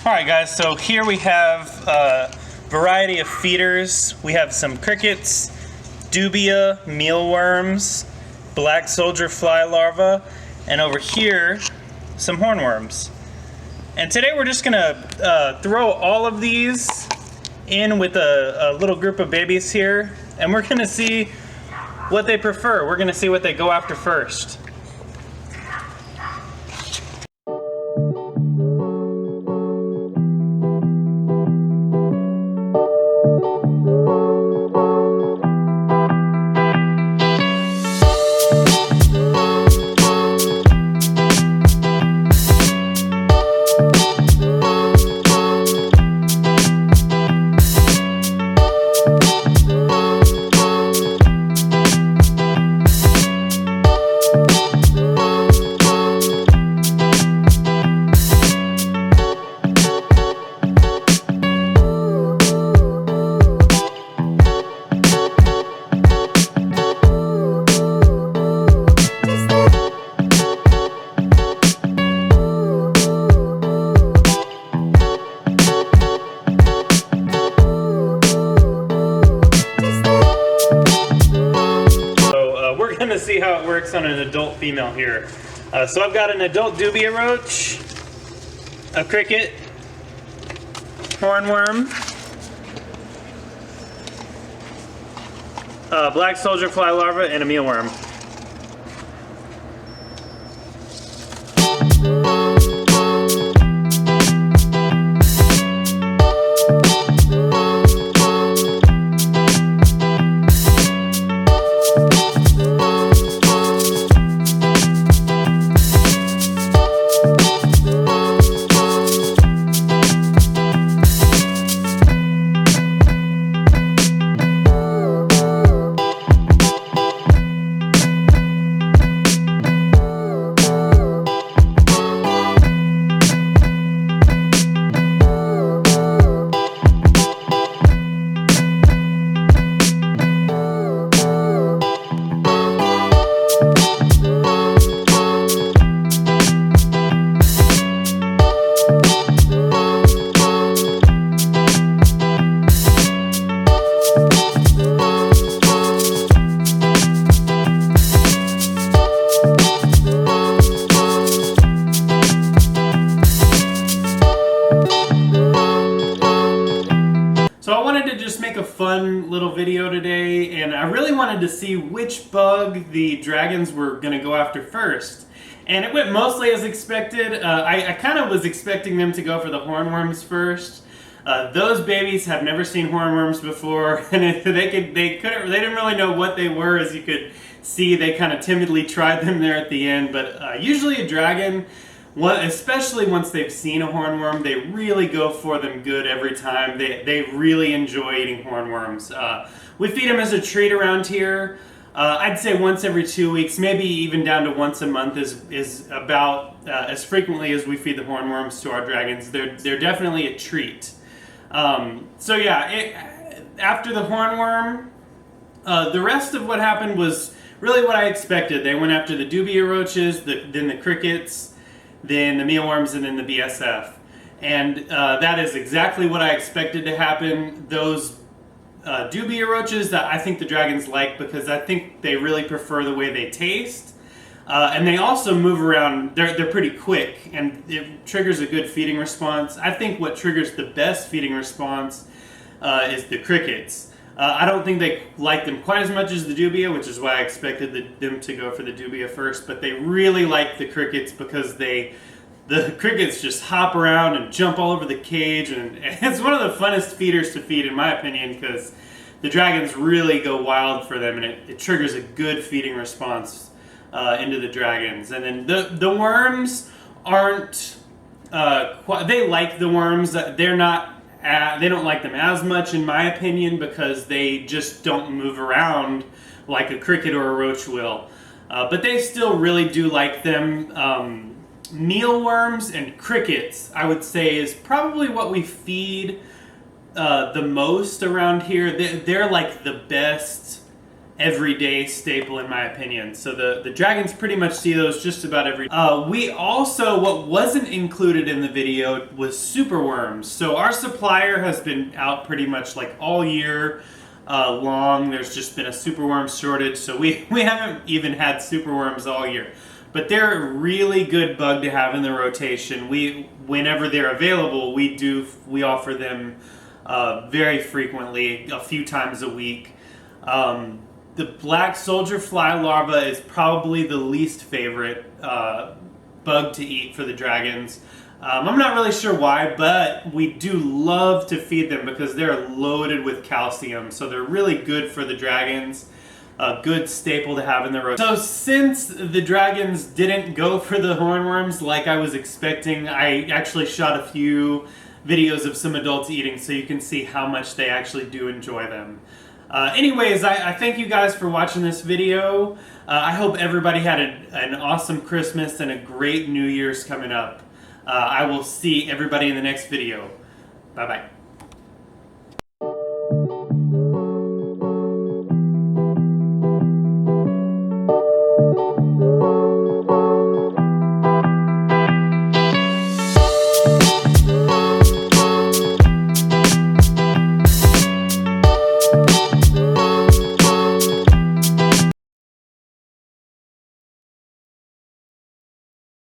Alright guys, so here we have a variety of feeders. We have some crickets, dubia, mealworms, black soldier fly larvae, and over here, some hornworms. And today we're just gonna throw all of these in with a little group of babies here, and we're gonna see what they prefer. We're gonna see what they go after first. See how it works on an adult female here. So I've got an adult dubia roach, a cricket, hornworm, black soldier fly larva, and a mealworm. So I wanted to just make a fun little video today, and I really wanted to see which bug the dragons were going to go after first. And it went mostly as expected. I kind of was expecting them to go for the hornworms first. Those babies have never seen hornworms before, and they didn't really know what they were. As you could see, they kind of timidly tried them there at the end. But usually a dragon, especially once they've seen a hornworm, they really go for them good every time. They really enjoy eating hornworms. We feed them as a treat around here. I'd say once every 2 weeks, maybe even down to once a month is about as frequently as we feed the hornworms to our dragons. They're definitely a treat. So yeah, after the hornworm, the rest of what happened was really what I expected. They went after the dubia roaches, then the crickets, then the mealworms, and then the BSF. And that is exactly what I expected to happen. Those dubia roaches that I think the dragons like, because I think they really prefer the way they taste. And they also move around, they're pretty quick, and it triggers a good feeding response. I think what triggers the best feeding response is the crickets. I don't think they like them quite as much as the dubia, which is why I expected them to go for the dubia first, but they really like the crickets because the crickets just hop around and jump all over the cage, and it's one of the funnest feeders to feed in my opinion, because the dragons really go wild for them, and it triggers a good feeding response into the dragons. And then the worms aren't they like the worms. They don't like them as much in my opinion, because they just don't move around like a cricket or a roach will. But they still really do like them. Mealworms and crickets, I would say, is probably what we feed the most around here. They're like the best everyday staple in my opinion. So the dragons pretty much see those just about every we also, what wasn't included in the video was super worms. So our supplier has been out pretty much like all year long. There's just been a super worm shortage, so we haven't even had super worms all year. But they're a really good bug to have in the rotation. Whenever they're available, we offer them very frequently, a few times a week. The black soldier fly larva is probably the least favorite bug to eat for the dragons. I'm not really sure why, but we do love to feed them because they're loaded with calcium, so they're really good for the dragons. A good staple to have in the rotation. So since the dragons didn't go for the hornworms like I was expecting, I actually shot a few videos of some adults eating so you can see how much they actually do enjoy them. Anyways, I thank you guys for watching this video. I hope everybody had an awesome Christmas and a great New Year's coming up. I will see everybody in the next video. Bye-bye.